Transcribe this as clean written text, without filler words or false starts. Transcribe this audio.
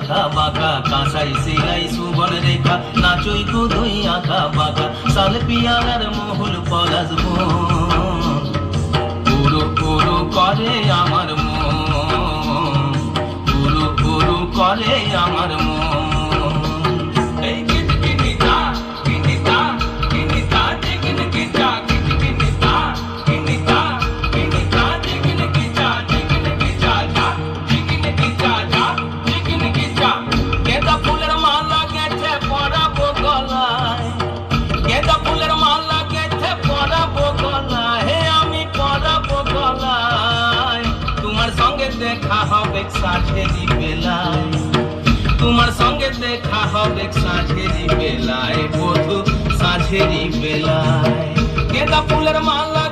আঁকা বাঁকা, কাঁসাই সেলাই সুবন রেখা, নাচই কুদুই আঁকা বাঁকা, সাল পিয়ালার মহুল পলাশ বন, পুরো পুরো করে আমার মন, পুরো পুরো করে আমার মন। এই কিটকিনিতা কিনিতা কিনিতা টিকিনিকিটা কিটকিনিতা কিনিতা কিনিতা টিকিনিকিটা টিকিনিকিটা যা টিকিনিকিটা যা টিকিনিকিটা। গেঁদা ফুলের মালা গেছে পরাবো গলায়, গেঁদা ফুলের মালা গেছে পরাবো গলায়, হে আমি পরাবো গলায়। তোমার সঙ্গে দেখা হবে সাঁঝেরি বেলায়, তোমার সঙ্গে দেখা হবে সাঁঝেরি বেলায়, বধু সাঁঝেরি বেলায়। গেঁদা ফুলের মালা